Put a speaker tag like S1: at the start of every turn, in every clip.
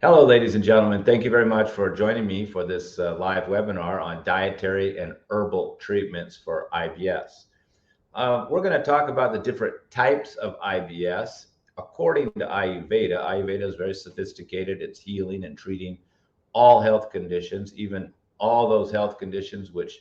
S1: Hello, ladies and gentlemen. Thank you very much for joining me for this live webinar on dietary and herbal treatments for IBS. We're going to talk about the different types of IBS according to Ayurveda. Ayurveda is very sophisticated. It's healing and treating all health conditions, even all those health conditions which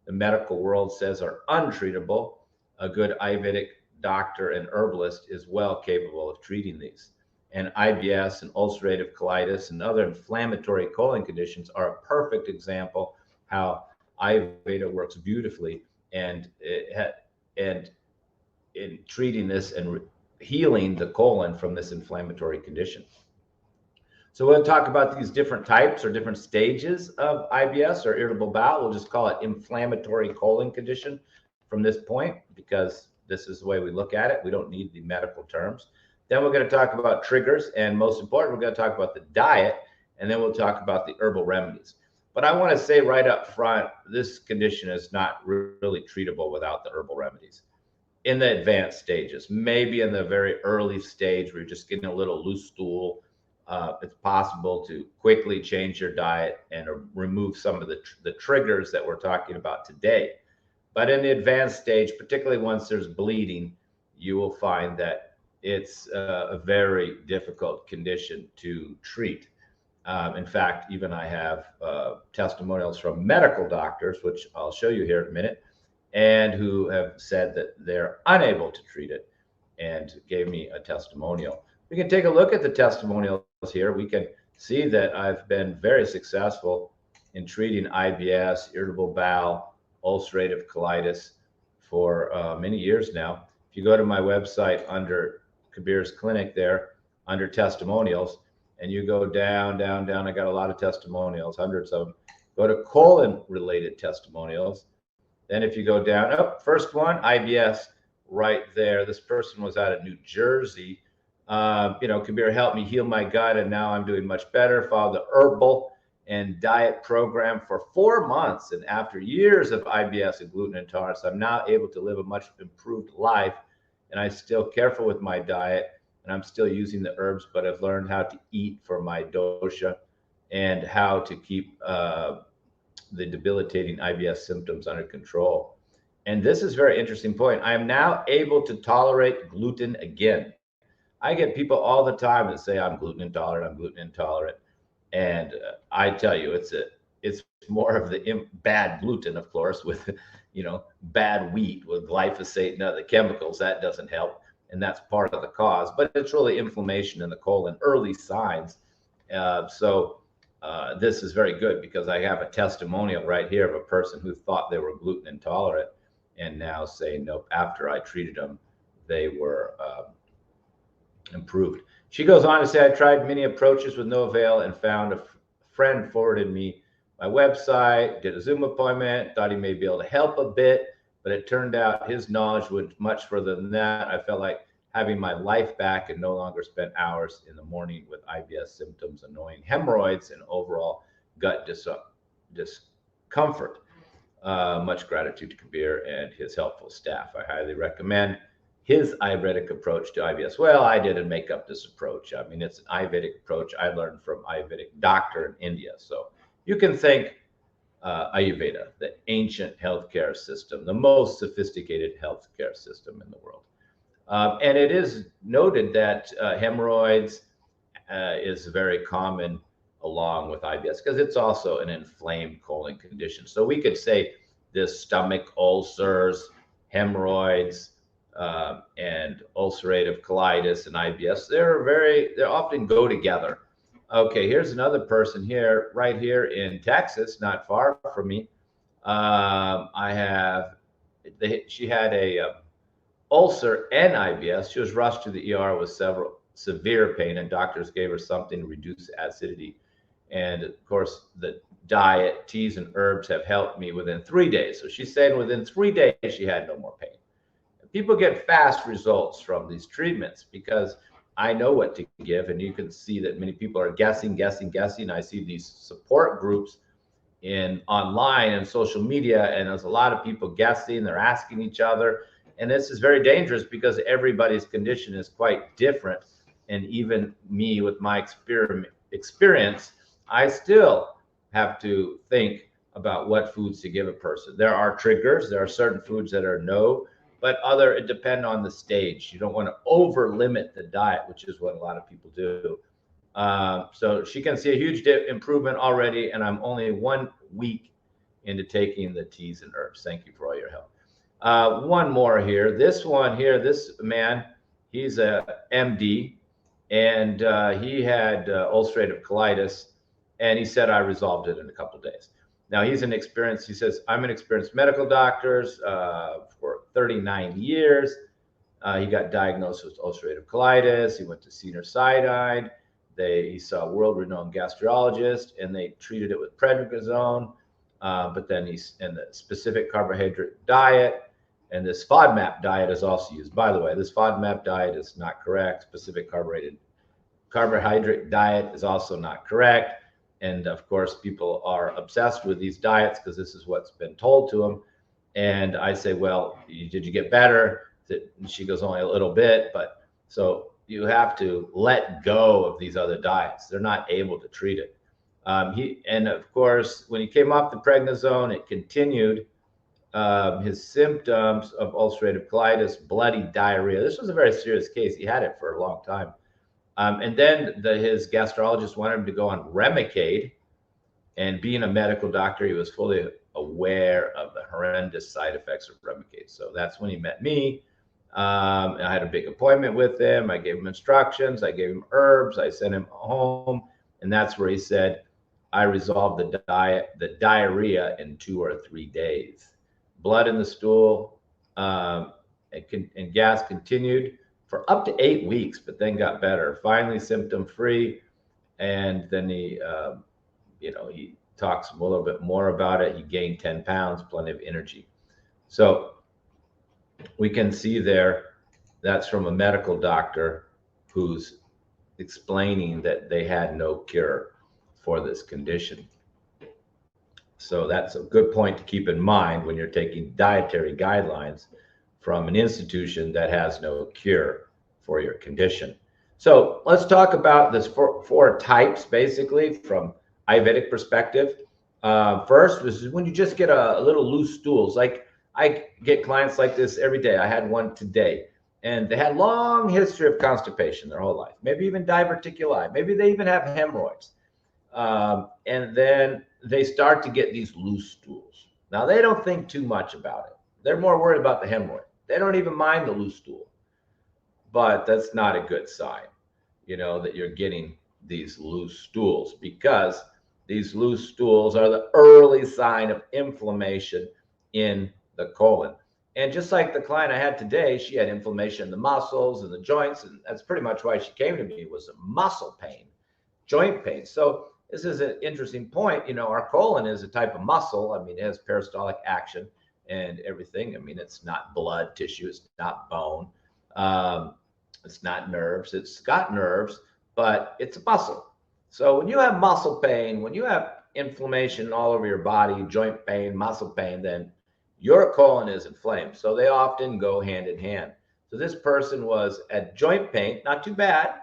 S1: the medical world says are untreatable. A good Ayurvedic doctor and herbalist is well capable of treating these. And IBS and ulcerative colitis and other inflammatory colon conditions are a perfect example how Ayurveda works beautifully and in treating this and healing the colon from this inflammatory condition. So we'll talk about these different types or different stages of IBS or irritable bowel. We'll just call it inflammatory colon condition from this point, because this is the way we look at it. We don't need the medical terms. Then we're going to talk about triggers, and most important, we're going to talk about the diet, and then we'll talk about the herbal remedies. But I want to say right up front, this condition is not really treatable without the herbal remedies. In the advanced stages, maybe in the very early stage where you're just getting a little loose stool, it's possible to quickly change your diet and remove some of the triggers that we're talking about today. But in the advanced stage, particularly once there's bleeding, you will find that it's a very difficult condition to treat. In fact, even I have testimonials from medical doctors, which I'll show you here in a minute, and who have said that they're unable to treat it and gave me a testimonial. We can take a look at the testimonials here. We can see that I've been very successful in treating IBS, irritable bowel, ulcerative colitis for many years now. If you go to my website under Khabir's clinic there, under testimonials, and you go down, down, down, I got a lot of testimonials, hundreds of them. Go to colon related testimonials. Then if you go down, first one, IBS, right there. This person was out of New Jersey. Khabir helped me heal my gut, and now I'm doing much better. Followed the herbal and diet program for 4 months. And after years of IBS and gluten intolerance, I'm now able to live a much improved life. And I'm still careful with my diet, and I'm still using the herbs, but I've learned how to eat for my dosha and how to keep the debilitating IBS symptoms under control. And this is a very interesting point. I am now able to tolerate gluten again. I get people all the time that say I'm gluten intolerant. And I tell you, it's more of the bad gluten, of course, with bad wheat with glyphosate and other chemicals. That doesn't help, and that's part of the cause. But it's really inflammation in the colon, early signs. This is very good, because I have a testimonial right here of a person who thought they were gluten intolerant and now say, nope, after I treated them, they were improved. She goes on to say, I tried many approaches with no avail and found a friend forwarded me my website, did a Zoom appointment, thought he may be able to help a bit, but it turned out his knowledge went much further than that. I felt like having my life back and no longer spent hours in the morning with IBS symptoms, annoying hemorrhoids, and overall gut discomfort. Much gratitude to Khabir and his helpful staff. I highly recommend his Ayurvedic approach to IBS. Well, I didn't make up this approach. I mean, it's an Ayurvedic approach I learned from Ayurvedic doctor in India. So you can thank Ayurveda, the ancient healthcare system, the most sophisticated healthcare system in the world. And it is noted that hemorrhoids is very common along with IBS, because it's also an inflamed colon condition. So we could say this stomach ulcers, hemorrhoids, and ulcerative colitis and IBS, they often go together. Okay, here's another person here, right here in Texas, not far from me. She had a ulcer and IBS. She was rushed to the ER with severe pain, and doctors gave her something to reduce acidity. And of course, the diet, teas and herbs have helped me within 3 days. So she's saying within 3 days, she had no more pain. People get fast results from these treatments because I know what to give, and you can see that many people are guessing. I see these support groups online and social media, and there's a lot of people guessing. They're asking each other, and this is very dangerous because everybody's condition is quite different. And even me, with my experience, I still have to think about what foods to give a person. There are triggers. There are certain foods that are no, but it depend on the stage. You don't want to over limit the diet, which is what a lot of people do. So she can see a huge improvement already, and I'm only 1 week into taking the teas and herbs. Thank you for all your help. One more here. This one here, this man, he's a MD, and he had ulcerative colitis, and he said I resolved it in a couple of days. Now he says, I'm an experienced medical doctor for 39 years. He got diagnosed with ulcerative colitis. He went to Sinai. He saw a world-renowned gastrologist, and they treated it with prednisone. But then he's in the specific carbohydrate diet, and this FODMAP diet is also used. By the way, this FODMAP diet is not correct. Specific carbohydrate diet is also not correct. And of course, people are obsessed with these diets because this is what's been told to them. And I say, well, did you get better? And she goes, only a little bit. But so you have to let go of these other diets. They're not able to treat it. And of course, when he came off the prednisone, it continued his symptoms of ulcerative colitis, bloody diarrhea. This was a very serious case. He had it for a long time. And then his gastrologist wanted him to go on Remicade. And being a medical doctor, he was fully aware of the horrendous side effects of Remicade. So that's when he met me. And I had a big appointment with him. I gave him instructions. I gave him herbs. I sent him home. And that's where he said, I resolved the diarrhea in 2 or 3 days. Blood in the stool and gas continued for up to 8 weeks, but then got better. Finally, symptom-free. And then he talks a little bit more about it. He gained 10 pounds, plenty of energy. So we can see there, that's from a medical doctor who's explaining that they had no cure for this condition. So that's a good point to keep in mind when you're taking dietary guidelines from an institution that has no cure for your condition. So let's talk about this four types, basically, from Ayurvedic perspective. First, this is when you just get a little loose stools. Like I get clients like this every day. I had one today, and they had long history of constipation their whole life, maybe even diverticuli. Maybe they even have hemorrhoids. And then they start to get these loose stools. Now, they don't think too much about it. They're more worried about the hemorrhoid. They don't even mind the loose stool. But that's not a good sign, that you're getting these loose stools, because these loose stools are the early sign of inflammation in the colon. And just like the client I had today, she had inflammation in the muscles and the joints. And that's pretty much why she came to me, was a muscle pain, joint pain. So this is an interesting point. Our colon is a type of muscle. I mean, it has peristaltic action and everything. I mean, it's not blood tissue. It's not bone. It's not nerves. It's got nerves, but it's a muscle. So when you have muscle pain, when you have inflammation all over your body, joint pain, muscle pain, then your colon is inflamed. So they often go hand in hand. So this person was at joint pain, not too bad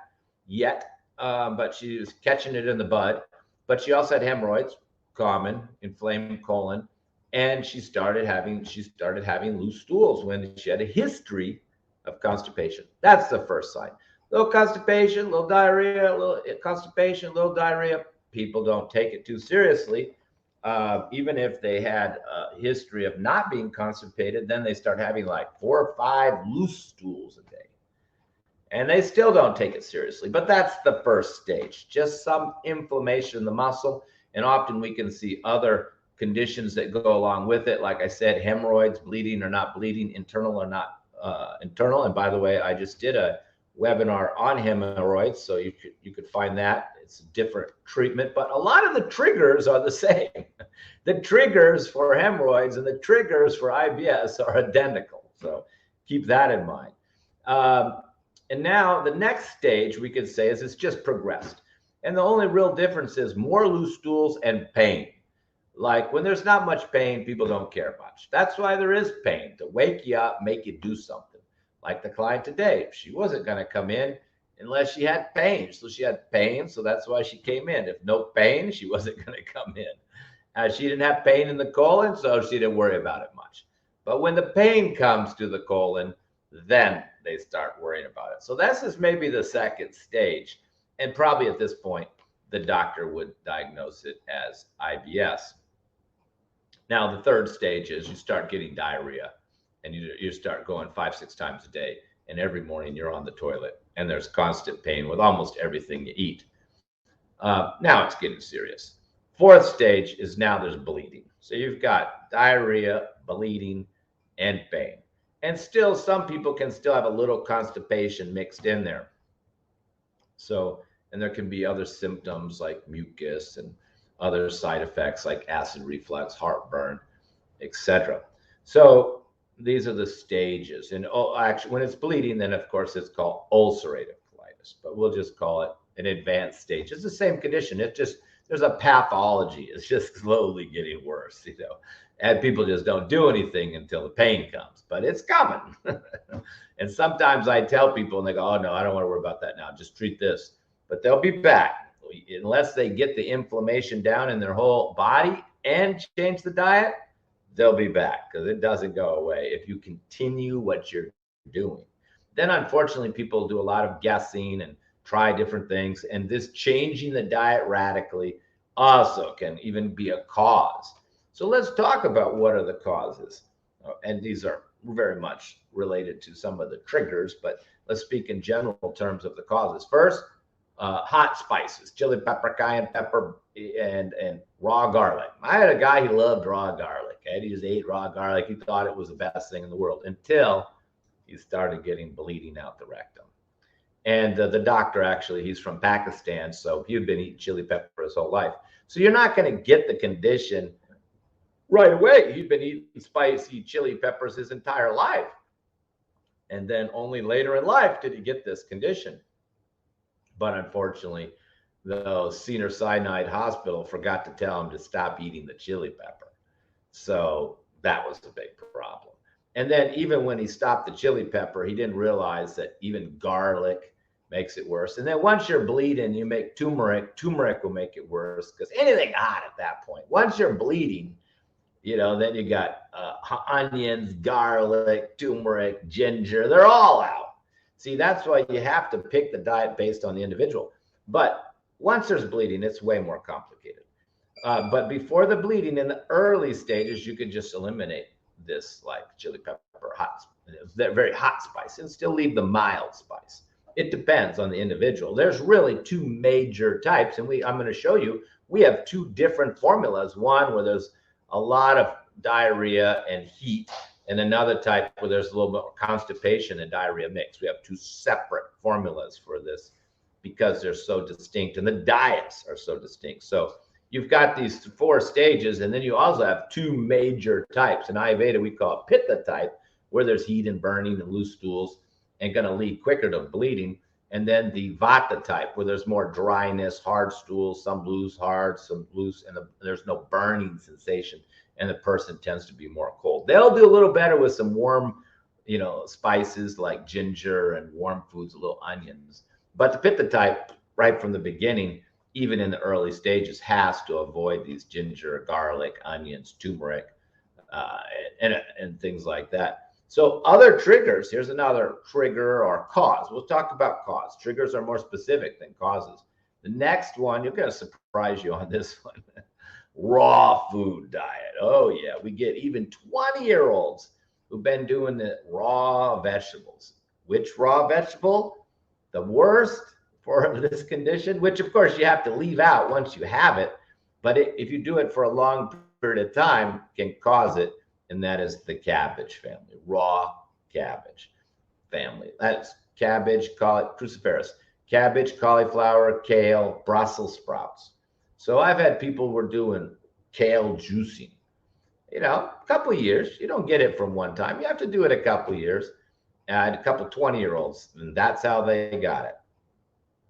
S1: yet, but she was catching it in the bud. But she also had hemorrhoids, common, inflamed colon, and she started having loose stools when she had a history of constipation. That's the first sign. Little constipation, little diarrhea, little constipation, little diarrhea. People don't take it too seriously. Even if they had a history of not being constipated, then they start having like 4 or 5 loose stools a day. And they still don't take it seriously. But that's the first stage, just some inflammation in the muscle. And often we can see other conditions that go along with it. Like I said, hemorrhoids, bleeding or not bleeding, internal or not internal. And by the way, I just did a webinar on hemorrhoids, so you could find that. It's a different treatment, but a lot of the triggers are the same. The triggers for hemorrhoids and the triggers for IBS are identical. So keep that in mind. And now the next stage we could say is it's just progressed. And the only real difference is more loose stools and pain. Like when there's not much pain, people don't care much. That's why there is pain, to wake you up, make you do something. Like the client today, if she wasn't going to come in unless she had pain. So she had pain, so that's why she came in. If no pain, she wasn't going to come in. She didn't have pain in the colon, so she didn't worry about it much. But when the pain comes to the colon, then they start worrying about it. So this is maybe the second stage. And probably at this point, the doctor would diagnose it as IBS. Now, the third stage is you start getting diarrhea, and you start going 5-6 times a day. And every morning you're on the toilet, and there's constant pain with almost everything you eat. Now it's getting serious. Fourth stage is now there's bleeding. So you've got diarrhea, bleeding, and pain. And still, some people can still have a little constipation mixed in there. So, and there can be other symptoms like mucus and other side effects like acid reflux, heartburn, etc. So these are the stages. And actually, when it's bleeding, then of course it's called ulcerative colitis, but we'll just call it an advanced stage. It's the same condition. It's just, there's a pathology. It's just slowly getting worse, and people just don't do anything until the pain comes, but it's coming. And sometimes I tell people and they go, oh no, I don't want to worry about that now. Just treat this, but they'll be back unless they get the inflammation down in their whole body and change the diet. They'll be back because it doesn't go away if you continue what you're doing. Then unfortunately, people do a lot of guessing and try different things. And this changing the diet radically also can even be a cause. So let's talk about what are the causes. And these are very much related to some of the triggers, but let's speak in general terms of the causes. First, hot spices, chili pepper, cayenne pepper, and raw garlic. I had a guy who loved raw garlic. He just ate raw garlic. He thought it was the best thing in the world until he started getting bleeding out the rectum. And the doctor, actually, he's from Pakistan, so he'd been eating chili pepper his whole life. So you're not going to get the condition right away. He'd been eating spicy chili peppers his entire life. And then only later in life did he get this condition. But unfortunately, the Cedars-Sinai Hospital forgot to tell him to stop eating the chili pepper. So that was a big problem. And then even when he stopped the chili pepper, he didn't realize that even garlic makes it worse. And then once you're bleeding, you make turmeric. Turmeric will make it worse because anything hot at that point. Once you're bleeding, then you got onions, garlic, turmeric, ginger. They're all out. See, that's why you have to pick the diet based on the individual. But once there's bleeding, it's way more complicated. But before the bleeding, in the early stages, you could just eliminate this, like chili pepper, very hot spice, and still leave the mild spice. It depends on the individual. There's really two major types, and I'm going to show you. We have two different formulas. One where there's a lot of diarrhea and heat, and another type where there's a little bit more constipation and diarrhea mix. We have two separate formulas for this because they're so distinct, and the diets are so distinct. So you've got these 4 stages, and then you also have 2 major types. In Ayurveda, we call it Pitta type, where there's heat and burning and loose stools and going to lead quicker to bleeding. And then the Vata type, where there's more dryness, hard stools, some loose, hard, some loose, and there's no burning sensation, and the person tends to be more cold. They'll do a little better with some warm, spices like ginger and warm foods, little onions. But the Pitta type, right from the beginning, even in the early stages, has to avoid these ginger, garlic, onions, turmeric, and things like that. So other triggers, here's another trigger or cause. We'll talk about cause. Triggers are more specific than causes. The next one, you're going to surprise you on this one. Raw food diet. Oh yeah, we get even 20-year-olds who've been doing the raw vegetables. Which raw vegetable? The worst for this condition, which of course you have to leave out once you have it, but if you do it for a long period of time, can cause it, and that is the cabbage family, raw cabbage family. That's cabbage, cruciferous, cabbage, cauliflower, kale, Brussels sprouts. So I've had people who were doing kale juicing, a couple of years. You don't get it from one time. You have to do it a couple of years. And a couple of 20-year-olds, and that's how they got it.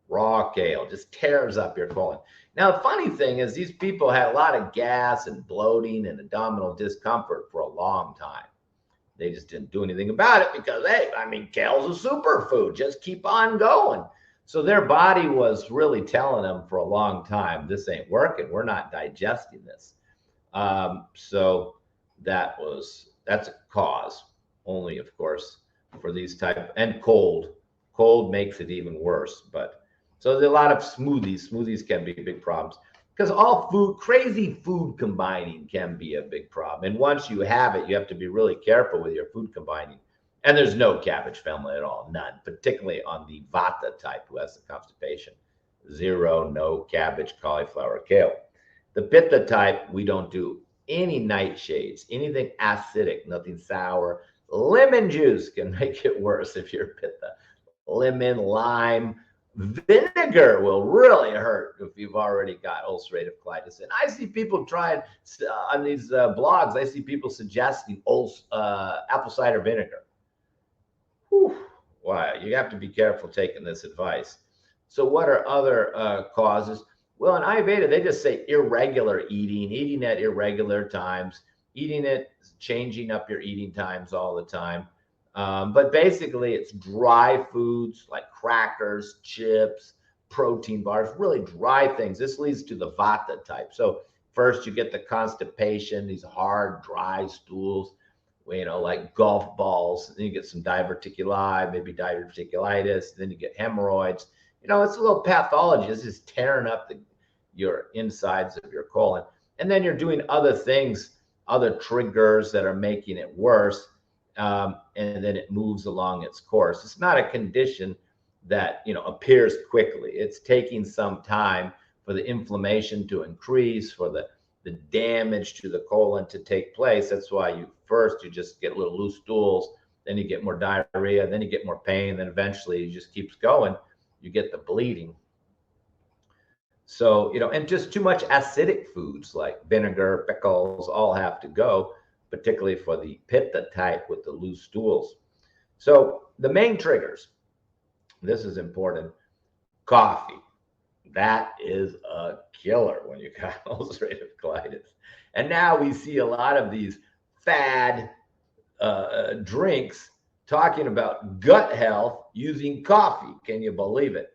S1: Raw kale just tears up your colon. Now, the funny thing is these people had a lot of gas and bloating and abdominal discomfort for a long time. They just didn't do anything about it because, hey, kale's a superfood. Just keep on going. So their body was really telling them for a long time, this ain't working. We're not digesting this. So that's a cause only, of course, for these type, and cold makes it even worse. But so there's a lot of smoothies can be big problems, because all crazy food combining can be a big problem. And once you have it, you have to be really careful with your food combining. And there's no cabbage family at all, none, particularly on the vata type who has the constipation. Zero, no cabbage, cauliflower, kale. The pitta type, we don't do any nightshades, anything acidic, nothing sour. Lemon juice can make it worse if you're pitta. Lemon, lime, vinegar will really hurt if you've already got ulcerative colitis. And I see people trying on these blogs, I see people suggesting apple cider vinegar. Whew. Wow, you have to be careful taking this advice. So what are other causes? Well, in Ayurveda, they just say irregular eating at irregular times, changing up your eating times all the time. But basically, it's dry foods like crackers, chips, protein bars, really dry things. This leads to the vata type. So first you get the constipation, these hard, dry stools, like golf balls. Then you get some diverticuli, maybe diverticulitis. Then you get hemorrhoids. It's a little pathology. This is tearing up your insides of your colon. And then you're doing other things, other triggers that are making it worse. And then it moves along its course. It's not a condition that, appears quickly. It's taking some time for the inflammation to increase, for the damage to the colon to take place. That's why you just get little loose stools, then you get more diarrhea, then you get more pain, then eventually it just keeps going. You get the bleeding. So, and just too much acidic foods like vinegar, pickles, all have to go, particularly for the pitta type with the loose stools. So the main triggers, this is important. Coffee. That is a killer when you got ulcerative colitis. And now we see a lot of these fad drinks talking about gut health using coffee. Can you believe it?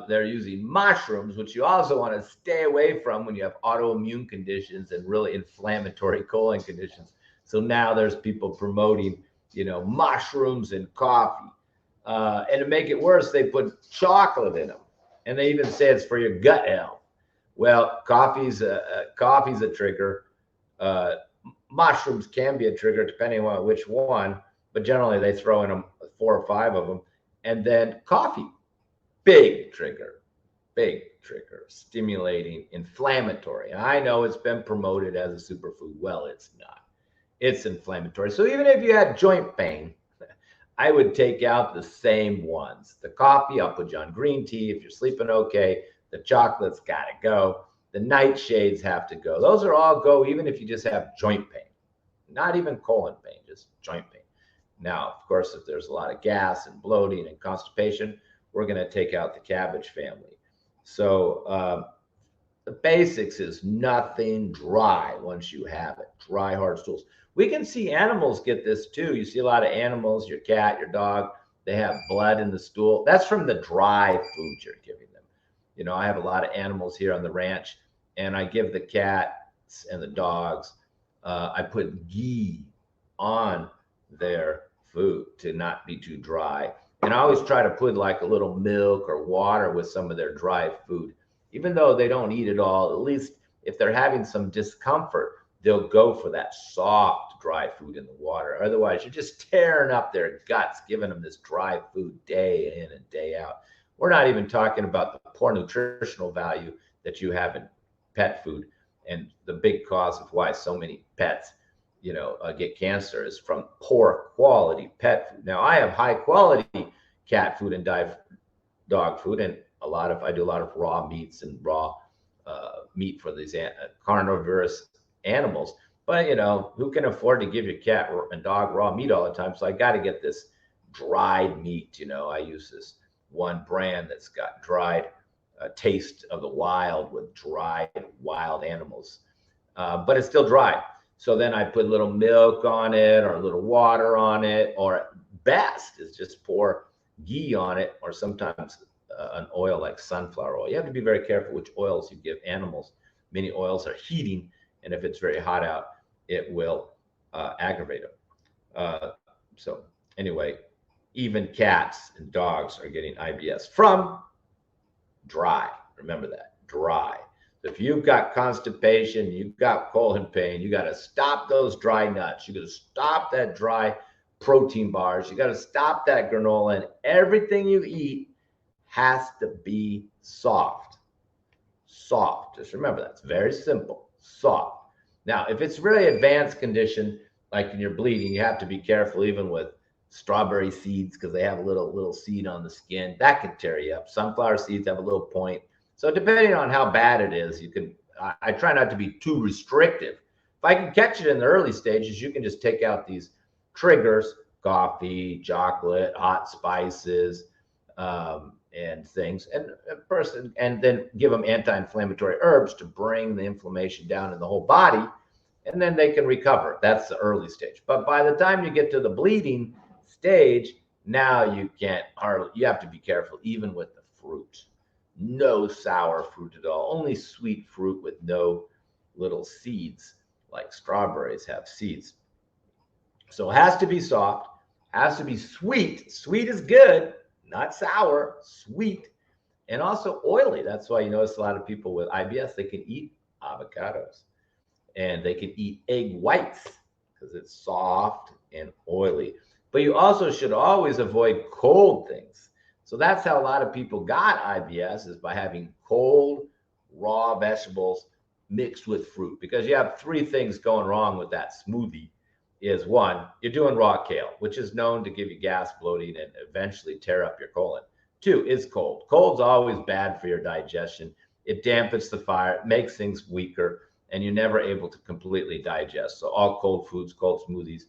S1: They're using mushrooms, which you also want to stay away from when you have autoimmune conditions and really inflammatory colon conditions. So now there's people promoting, mushrooms and coffee. And to make it worse, they put chocolate in them. And they even say it's for your gut health. Well, coffee's a trigger. Mushrooms can be a trigger depending on which one, but generally they throw in them 4 or 5 of them. And then coffee, big trigger, stimulating, inflammatory. And I know it's been promoted as a superfood. Well, it's not. It's inflammatory. So even if you had joint pain, I would take out the same ones. The coffee, I'll put you on green tea if you're sleeping okay. The chocolate's got to go. The nightshades have to go. Those are all go, even if you just have joint pain. Not even colon pain, just joint pain. Now, of course, if there's a lot of gas and bloating and constipation, we're going to take out the cabbage family. So the basics is nothing dry once you have it. Dry, hard stools. We can see animals get this too. You see a lot of animals, your cat, your dog, they have blood in the stool. That's from the dry food you're giving them. I have a lot of animals here on the ranch, and I give the cats and the dogs, I put ghee on their food to not be too dry. And I always try to put like a little milk or water with some of their dry food. Even though they don't eat it all, at least if they're having some discomfort, they'll go for that soft, dry food in the water. Otherwise, you're just tearing up their guts, giving them this dry food day in and day out. We're not even talking about the poor nutritional value that you have in pet food. And the big cause of why so many pets, get cancer is from poor quality pet food. Now, I have high quality cat food and dog food, and I do a lot of raw meats and raw meat for these carnivorous animals. But who can afford to give your cat and dog raw meat all the time? So I got to get this dried meat. I use this one brand that's got dried taste of the wild with dried wild animals, but it's still dry. So then I put a little milk on it or a little water on it, or best is just pour ghee on it, or sometimes an oil like sunflower oil. You have to be very careful which oils you give animals. Many oils are heating, and if it's very hot out, it will aggravate them. So anyway, even cats and dogs are getting IBS from dry. Remember that, dry. If you've got constipation, you've got colon pain, you got to stop those dry nuts. You got to stop that dry protein bars. You got to stop that granola, and everything you eat has to be soft. Soft. Just remember that. It's very simple. Soft. Now, if it's really advanced condition, like when you're bleeding, you have to be careful even with strawberry seeds because they have a little seed on the skin. That could tear you up. Sunflower seeds have a little point. So depending on how bad it is, you can, I try not to be too restrictive. If I can catch it in the early stages, you can just take out these triggers, coffee, chocolate, hot spices, and things, and then give them anti-inflammatory herbs to bring the inflammation down in the whole body, and then they can recover. That's the early stage. But by the time you get to the bleeding stage, now you can't hardly, you have to be careful, even with the fruit. No sour fruit at all, only sweet fruit with no little seeds, like strawberries have seeds. So it has to be soft, has to be sweet. Sweet is good, not sour, sweet, and also oily. That's why you notice a lot of people with IBS, they can eat avocados and they can eat egg whites because it's soft and oily. But you also should always avoid cold things. So that's how a lot of people got IBS, is by having cold, raw vegetables mixed with fruit, because you have three things going wrong with that smoothie. Is one, you're doing raw kale, which is known to give you gas, bloating, and eventually tear up your colon. Two, is cold. Cold's always bad for your digestion. It dampens the fire, it makes things weaker, and you're never able to completely digest. So all cold foods, cold smoothies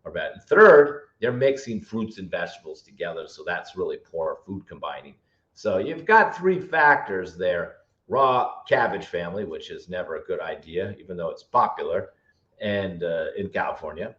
S1: are bad. And third, they're mixing fruits and vegetables together, so that's really poor food combining. So you've got three factors there. Raw cabbage family, which is never a good idea, even though it's popular, and in California.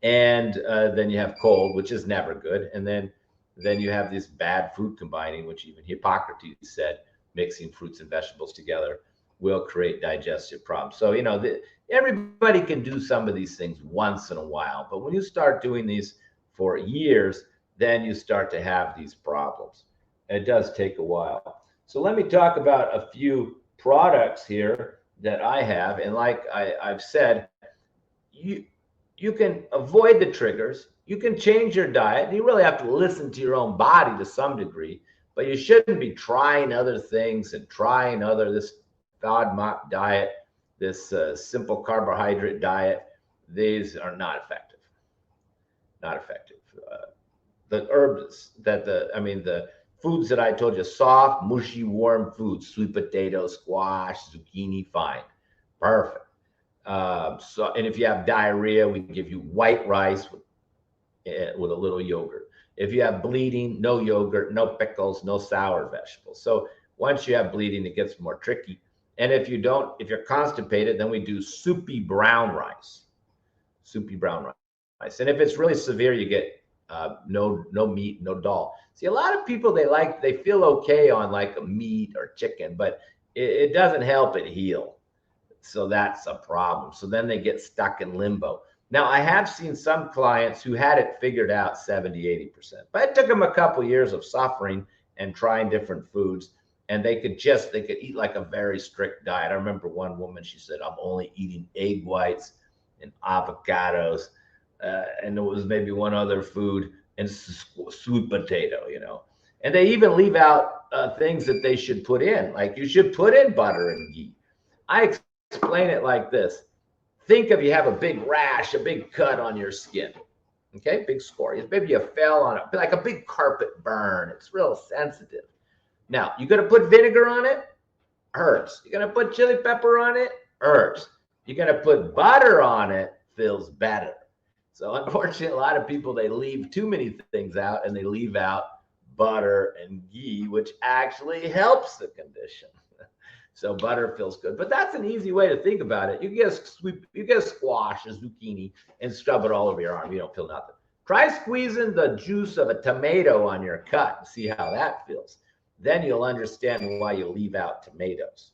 S1: And then you have cold, which is never good. And then you have this bad food combining, which even Hippocrates said mixing fruits and vegetables together will create digestive problems. So, you know, everybody can do some of these things once in a while, but when you start doing these for years, then you start to have these problems. It does take a while. So let me talk about a few products here that I have. And like I've said, you can avoid the triggers. You can change your diet. You really have to listen to your own body to some degree, but you shouldn't be trying other things and trying this FODMAP diet, this simple carbohydrate diet. These are not effective. Not effective. The herbs the foods that I told you, soft, mushy, warm foods, sweet potato, squash, zucchini, fine, perfect. And if you have diarrhea, we can give you white rice with a little yogurt. If you have bleeding, no yogurt, no pickles, no sour vegetables. So once you have bleeding, it gets more tricky. And if you're constipated, then we do soupy brown rice. Soupy brown rice. And if it's really severe, you get no meat, no dal. See, a lot of people, they feel okay on like a meat or chicken, but it doesn't help it heal. So that's a problem. So then they get stuck in limbo. Now, I have seen some clients who had it figured out 70, 80%, but it took them a couple years of suffering and trying different foods. And they could eat like a very strict diet. I remember one woman, she said, I'm only eating egg whites and avocados. And there was maybe one other food and sweet potato, you know. And they even leave out things that they should put in. Like you should put in butter and ghee. I explain it like this. Think of, you have a big rash, a big cut on your skin. Okay, big score. Maybe you fell on it, like a big carpet burn. It's real sensitive. Now, you're going to put vinegar on it? Hurts. You're going to put chili pepper on it? Hurts. You're going to put butter on it? Feels better. So unfortunately, a lot of people, they leave too many things out, and they leave out butter and ghee, which actually helps the condition. So butter feels good, but that's an easy way to think about it. You get squash, a zucchini, and stub it all over your arm. You don't feel nothing. Try squeezing the juice of a tomato on your cut and see how that feels. then you'll understand why you leave out tomatoes.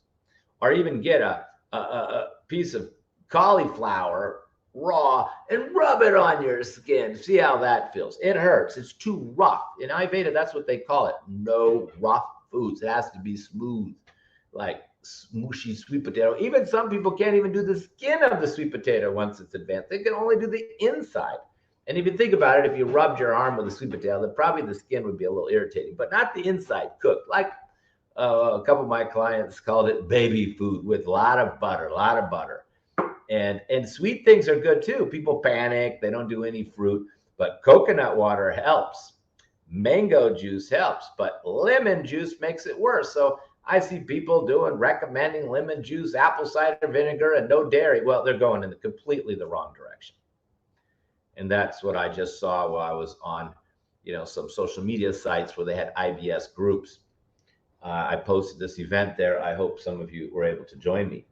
S1: Or even get a piece of cauliflower raw and rub it on your skin. See how that feels. It hurts. It's too rough. In Ayurveda, that's what they call it. No rough foods. It has to be smooth, like mushy sweet potato. Even some people can't even do the skin of the sweet potato once it's advanced. They can only do the inside. And if you think about it, if you rubbed your arm with a sweet potato, then probably the skin would be a little irritating, but not the inside cooked. Like a couple of my clients called it baby food with a lot of butter. And sweet things are good too. People panic, they don't do any fruit, but coconut water helps. Mango juice helps, but lemon juice makes it worse. So I see people recommending lemon juice, apple cider vinegar, and no dairy. Well, they're going in completely the wrong direction. And that's what I just saw while I was on, some social media sites where they had IBS groups. I posted this event there. I hope some of you were able to join me.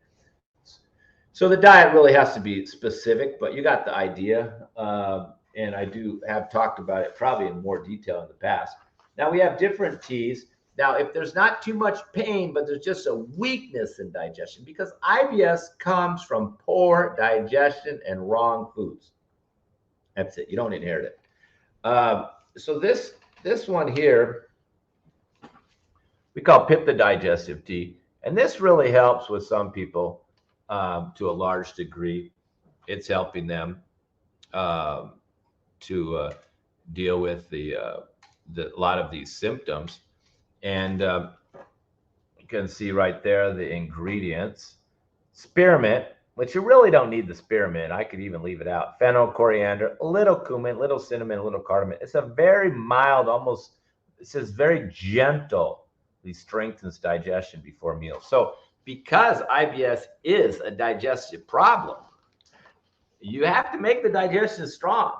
S1: So the diet really has to be specific, but you got the idea. And I have talked about it probably in more detail in the past. Now we have different teas. Now, if there's not too much pain, but there's just a weakness in digestion, because IBS comes from poor digestion and wrong foods. That's it. You don't inherit it. So this one here, we call Pitta digestive tea. And this really helps with some people to a large degree. It's helping them to deal with a lot of these symptoms. And you can see right there the ingredients. Spearmint, which you really don't need the spearmint. I could even leave it out. Fennel, coriander, a little cumin, a little cinnamon, a little cardamom. It's a very mild, it says very gentle. It strengthens digestion before meals. So because IBS is a digestive problem, you have to make the digestion strong.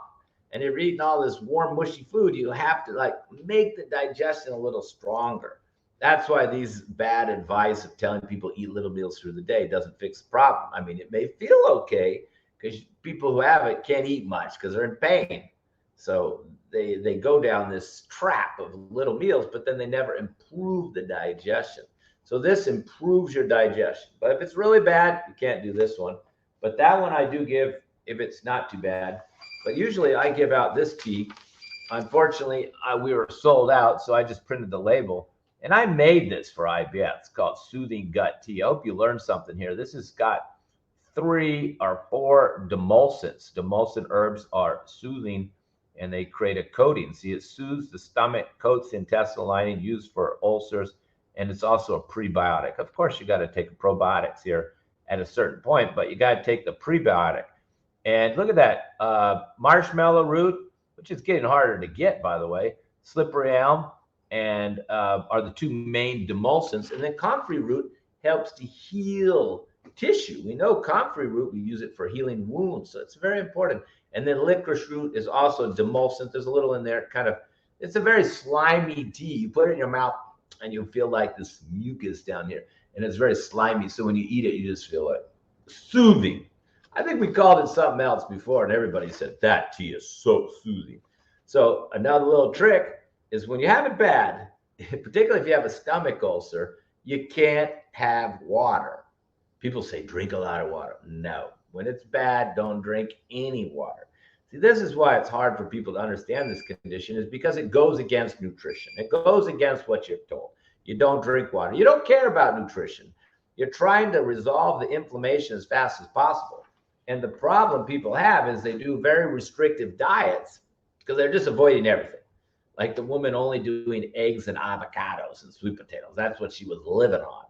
S1: And if you're eating all this warm, mushy food, you have to make the digestion a little stronger. That's why these bad advice of telling people eat little meals through the day doesn't fix the problem. I mean, it may feel okay because people who have it can't eat much because they're in pain. So they go down this trap of little meals, but then they never improve the digestion. So this improves your digestion. But if it's really bad, you can't do this one. But that one I do give if it's not too bad. But usually I give out this tea. Unfortunately, we were sold out, so I just printed the label. And I made this for IBS. It's called Soothing Gut Tea. I hope you learned something here. This has got 3 or 4 demulcents. Demulcent herbs are soothing, and they create a coating. See, it soothes the stomach, coats the intestinal lining, used for ulcers, and it's also a prebiotic. Of course, you got to take probiotics here at a certain point, but you got to take the prebiotic. And look at that, marshmallow root, which is getting harder to get, by the way, slippery elm, and are the 2 main demulcents. And then comfrey root helps to heal tissue. We know comfrey root, we use it for healing wounds, so it's very important. And then licorice root is also a demulcent. There's a little in there, it's a very slimy tea. You put it in your mouth and you feel like this mucus down here, and it's very slimy. So when you eat it, you just feel like soothing. I think we called it something else before, and everybody said that tea is so soothing. So another little trick is when you have it bad, particularly if you have a stomach ulcer, you can't have water. People say drink a lot of water. No, when it's bad, don't drink any water. See, this is why it's hard for people to understand this condition, is because it goes against nutrition. It goes against what you're told. You don't drink water. You don't care about nutrition. You're trying to resolve the inflammation as fast as possible. And the problem people have is they do very restrictive diets because they're just avoiding everything. Like the woman only doing eggs and avocados and sweet potatoes. That's what she was living on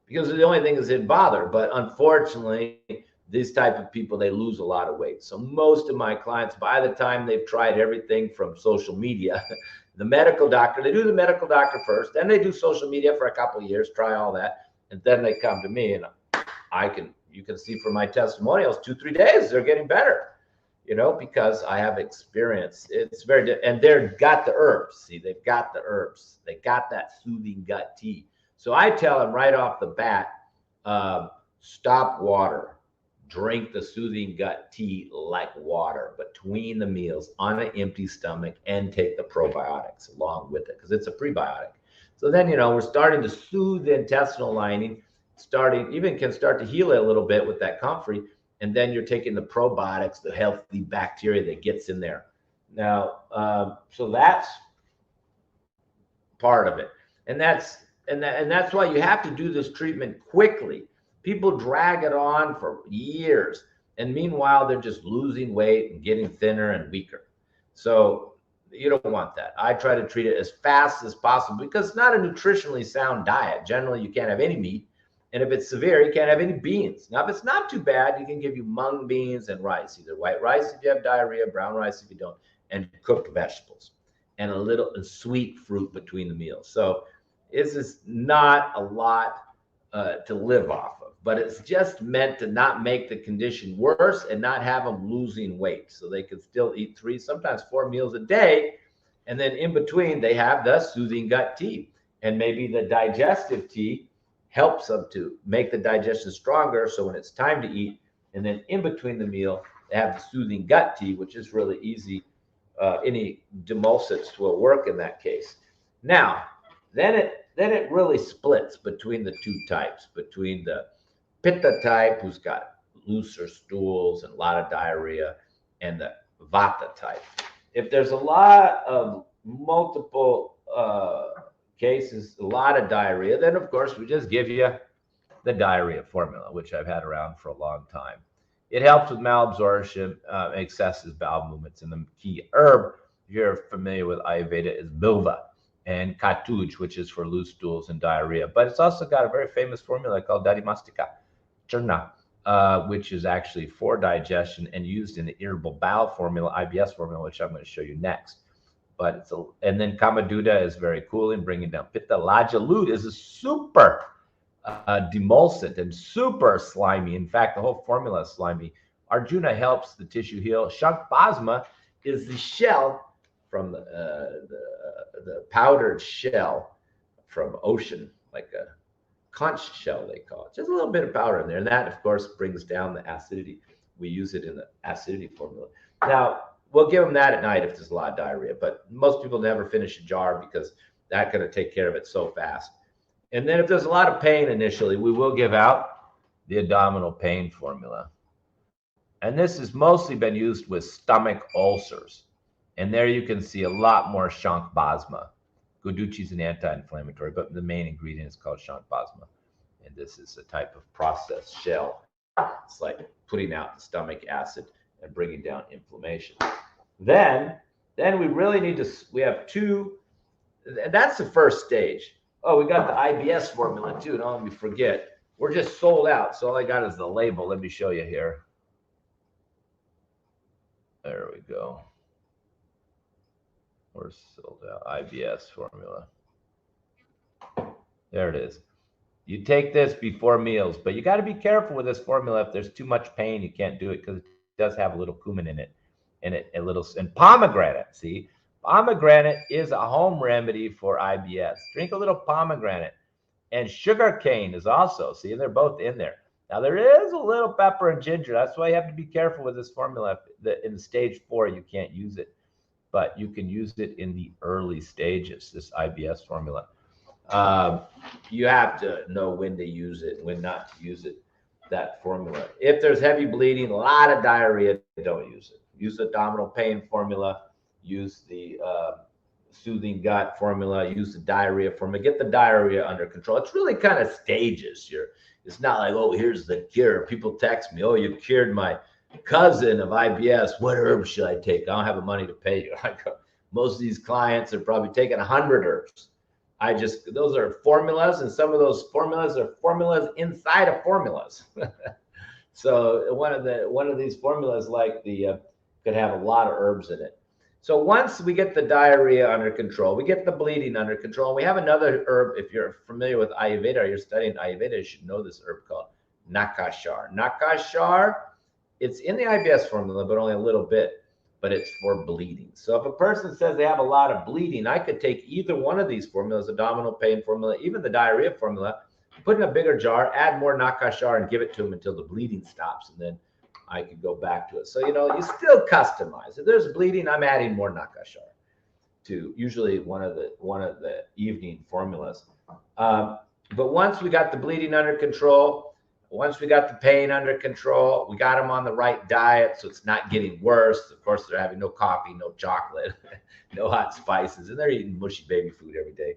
S1: because the only thing is it didn't bother. But unfortunately, these type of people, they lose a lot of weight. So most of my clients, by the time they've tried everything from social media, the medical doctor, they do the medical doctor first, then they do social media for a couple of years, try all that. And then they come to me, and you can see from my testimonials, 2-3 days, they're getting better, because I have experience. It's and they've got the herbs. See, they've got the herbs. They got that soothing gut tea. So I tell them right off the bat, stop water. Drink the soothing gut tea like water between the meals on an empty stomach, and take the probiotics along with it because it's a prebiotic. So then, we're starting to soothe the intestinal lining, can start to heal it a little bit with that comfrey. And then you're taking the probiotics, the healthy bacteria that gets in there. Now, so that's part of it. And that's why you have to do this treatment quickly. People drag it on for years. And meanwhile, they're just losing weight and getting thinner and weaker. So you don't want that. I try to treat it as fast as possible because it's not a nutritionally sound diet. Generally, you can't have any meat. And if it's severe, you can't have any beans. Now, if it's not too bad, you can give you mung beans and rice, either white rice if you have diarrhea, brown rice if you don't, and cooked vegetables, and a little sweet fruit between the meals. So this is not a lot to live off of, but it's just meant to not make the condition worse and not have them losing weight. So they can still eat 3, sometimes 4 meals a day. And then in between, they have the soothing gut tea. And maybe the digestive tea helps them to make the digestion stronger. So when it's time to eat, and then in between the meal, they have the soothing gut tea, which is really easy. Any demulcents will work in that case. Now, then it really splits between the two types, between the Pitta type, who's got looser stools and a lot of diarrhea, and the Vata type. If there's a lot of multiple cases, a lot of diarrhea, then of course we just give you the diarrhea formula, which I've had around for a long time. It helps with malabsorption, excessive bowel movements, and the key herb, if you're familiar with Ayurveda, is bilva and katuj, which is for loose stools and diarrhea. But it's also got a very famous formula called Dadimastika Churna, which is actually for digestion and used in the irritable bowel formula, IBS formula, which I'm going to show you next. But and then Kamaduda is very cooling, bringing down pitta. Lajalud is a super demulcent and super slimy. In fact, the whole formula is slimy. Arjuna helps the tissue heal. Shankbhasma is the shell from the powdered shell from ocean, like a conch shell, they call it. Just a little bit of powder in there. And that, of course, brings down the acidity. We use it in the acidity formula. Now, we'll give them that at night if there's a lot of diarrhea, but most people never finish a jar because that's going to take care of it so fast. And then if there's a lot of pain initially, we will give out the abdominal pain formula. And this has mostly been used with stomach ulcers. And there you can see a lot more Shankbhasma. Guduchi is an anti-inflammatory, but the main ingredient is called Shankbhasma. And this is a type of processed shell. It's like putting out the stomach acid and bringing down inflammation. Then we really need to, we have 2, and that's the first stage. Oh, we got the IBS formula too. Don't let me forget. We're just sold out. So all I got is the label. Let me show you here. There we go. We're sold out. IBS formula. There it is. You take this before meals, but you got to be careful with this formula. If there's too much pain, you can't do it because it does have a little cumin in it, and pomegranate. See, pomegranate is a home remedy for IBS. Drink a little pomegranate, and sugar cane is also. See, they're both in there. Now there is a little pepper and ginger. That's why you have to be careful with this formula. In stage 4, you can't use it, but you can use it in the early stages. This IBS formula. You have to know when to use it, when not to use it, that formula. If there's heavy bleeding, a lot of diarrhea, don't use it. Use the abdominal pain formula, use the soothing gut formula, use the diarrhea formula, get the diarrhea under control. It's really kind of stages. It's not like, oh, here's the cure. People text me, oh, you cured my cousin of IBS. What herbs should I take? I don't have the money to pay you. Most of these clients are probably taking 100 herbs. Those are formulas, and some of those formulas are formulas inside of formulas. So one of these formulas, like could have a lot of herbs in it. So once we get the diarrhea under control, we get the bleeding under control. We have another herb. If you're familiar with Ayurveda or you're studying Ayurveda, you should know this herb called Nakashar. Nakashar, it's in the IBS formula, but only a little bit. But it's for bleeding. So if a person says they have a lot of bleeding, I could take either one of these formulas, abdominal pain formula, even the diarrhea formula, put in a bigger jar, add more Nakashar, and give it to them until the bleeding stops. And then I could go back to it. So, you still customize. If there's bleeding, I'm adding more Nakashar. to usually one of the evening formulas. But once we got the bleeding under control, once we got the pain under control, we got them on the right diet, so it's not getting worse. Of course, they're having no coffee, no chocolate, no hot spices, and they're eating mushy baby food every day.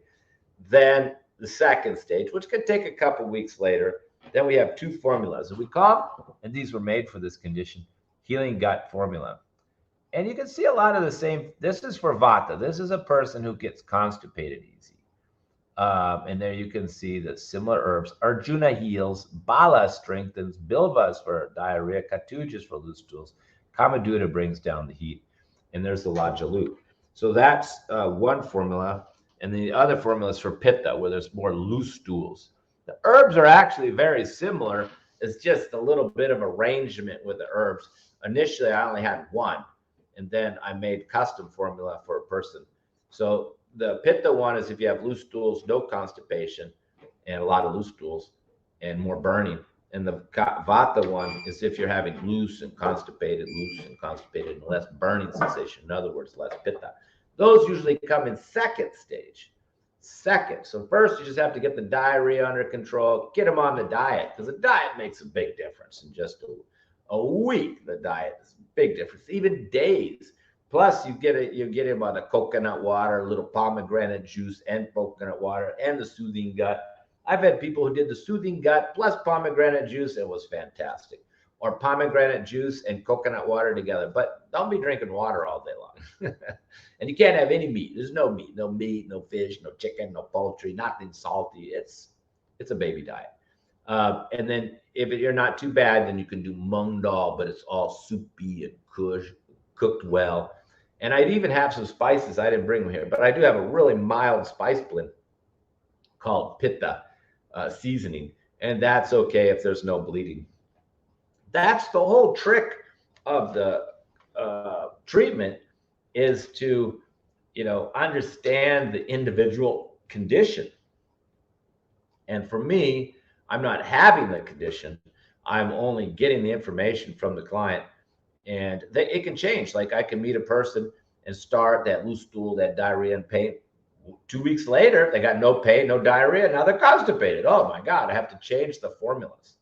S1: Then the second stage, which could take a couple weeks later, then we have 2 formulas, and we call, and these were made for this condition, healing gut formula. And you can see a lot of the same. This is for Vata. This is a person who gets constipated easy. And there you can see that similar herbs. Arjuna heals, Bala strengthens, Bilva is for diarrhea, Katuj is for loose stools, Kamaduta brings down the heat, and there's the Lajalut. So that's one formula. And the other formula is for Pitta, where there's more loose stools. The herbs are actually very similar. It's just a little bit of arrangement with the herbs. Initially, I only had one, and then I made custom formula for a person. So the Pitta one is if you have loose stools, no constipation, and a lot of loose stools, and more burning. And the Vata one is if you're having loose and constipated, and less burning sensation. In other words, less Pitta. Those usually come in second stage. So first, you just have to get the diarrhea under control, get them on the diet, because the diet makes a big difference. In just a week, the diet is a big difference, even days. Plus, you get him on the coconut water, a little pomegranate juice, and coconut water, and the soothing gut. I've had people who did the soothing gut plus pomegranate juice. It was fantastic. Or pomegranate juice and coconut water together. But don't be drinking water all day long. And you can't have any meat. There's no meat, no fish, no chicken, no poultry, nothing salty. It's a baby diet. And then if you're not too bad, then you can do mung dal, but it's all soupy and cooked well. And I'd even have some spices. I didn't bring them here, but I do have a really mild spice blend called Pitta seasoning. And that's okay if there's no bleeding. That's the whole trick of the treatment, is to, understand the individual condition. And for me, I'm not having the condition. I'm only getting the information from the client, and it can change. Like I can meet a person and start that loose stool, that diarrhea and pain. 2 weeks later, they got no pain, no diarrhea. Now they're constipated. Oh my God, I have to change the formulas.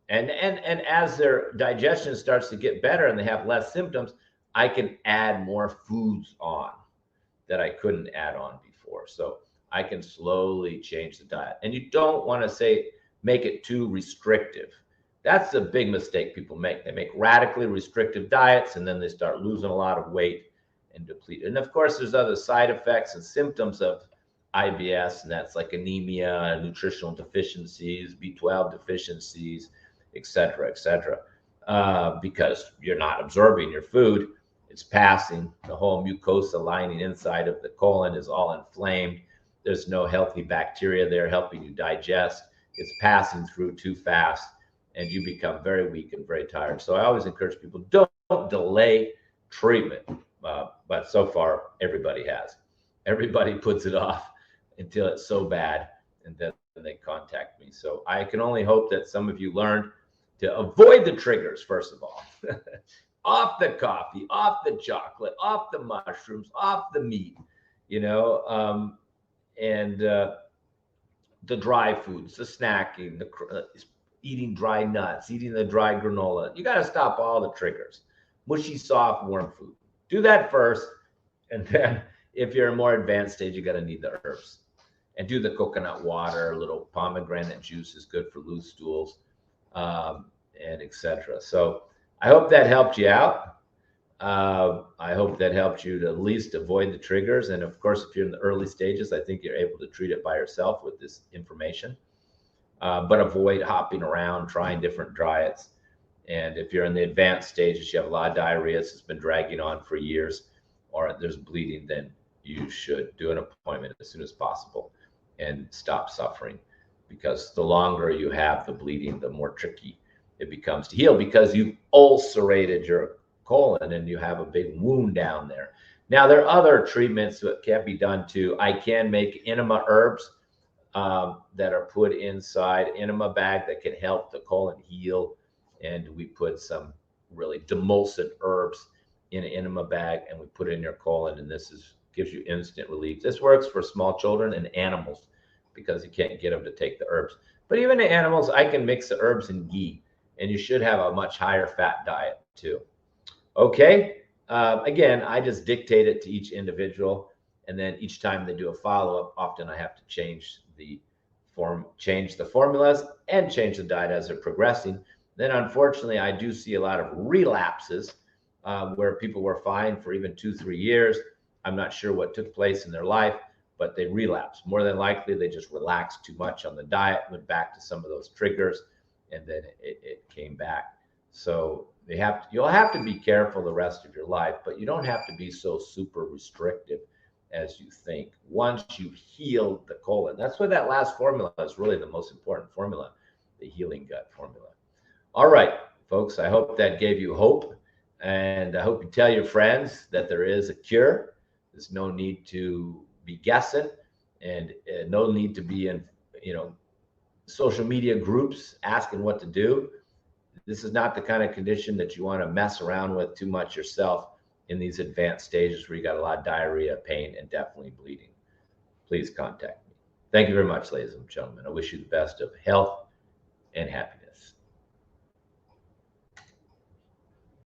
S1: And as their digestion starts to get better and they have less symptoms, I can add more foods on that I couldn't add on before. So I can slowly change the diet. And you don't want to make it too restrictive. That's a big mistake people make. They make radically restrictive diets, and then they start losing a lot of weight and deplete. And of course, there's other side effects and symptoms of IBS, and that's like anemia, nutritional deficiencies, B12 deficiencies, et cetera, because you're not absorbing your food. It's passing. The whole mucosa lining inside of the colon is all inflamed. There's no healthy bacteria there helping you digest. It's passing through too fast, and you become very weak and very tired. So I always encourage people, don't delay treatment. But so far, everybody has. Everybody puts it off until it's so bad, and then they contact me. So I can only hope that some of you learned to avoid the triggers, first of all. Off the coffee, off the chocolate, off the mushrooms, off the meat, and the dry foods, the snacking, eating dry nuts, eating the dry granola. You got to stop all the triggers. Mushy, soft, warm food. Do that first. And then if you're in a more advanced stage, you got to need the herbs. And do the coconut water. A little pomegranate juice is good for loose stools, and etc. So I hope that helped you out. I hope that helped you to at least avoid the triggers. And of course, if you're in the early stages, I think you're able to treat it by yourself with this information. But avoid hopping around, trying different diets. And if you're in the advanced stages, you have a lot of diarrhea, it's been dragging on for years, or there's bleeding, then you should do an appointment as soon as possible and stop suffering. Because the longer you have the bleeding, the more tricky it becomes to heal, because you've ulcerated your colon and you have a big wound down there. Now, there are other treatments that can be done too. I can make enema herbs that are put inside enema bag that can help the colon heal. And we put some really demulcent herbs in an enema bag and we put it in your colon, and this gives you instant relief. This works for small children and animals because you can't get them to take the herbs. But even the animals, I can mix the herbs and ghee, and you should have a much higher fat diet too. Okay. Again, I just dictate it to each individual, and then each time they do a follow-up, often I have to change the formulas and change the diet as they're progressing. Then unfortunately, I do see a lot of relapses where people were fine for even 2-3 years. I'm not sure what took place in their life, but they relapsed. More than likely, they just relaxed too much on the diet, went back to some of those triggers, and then it came back. So you'll have to be careful the rest of your life, but you don't have to be so super restrictive as you think. Once you heal the colon, that's why that last formula is really the most important formula, the healing gut formula. All right, folks, I hope that gave you hope, and I hope you tell your friends that there is a cure. There's no need to be guessing, and no need to be in, social media groups asking what to do. This is not the kind of condition that you want to mess around with too much yourself in these advanced stages where you got a lot of diarrhea, pain, and definitely bleeding. Please contact me. Thank you very much, ladies and gentlemen. I wish you the best of health and happiness.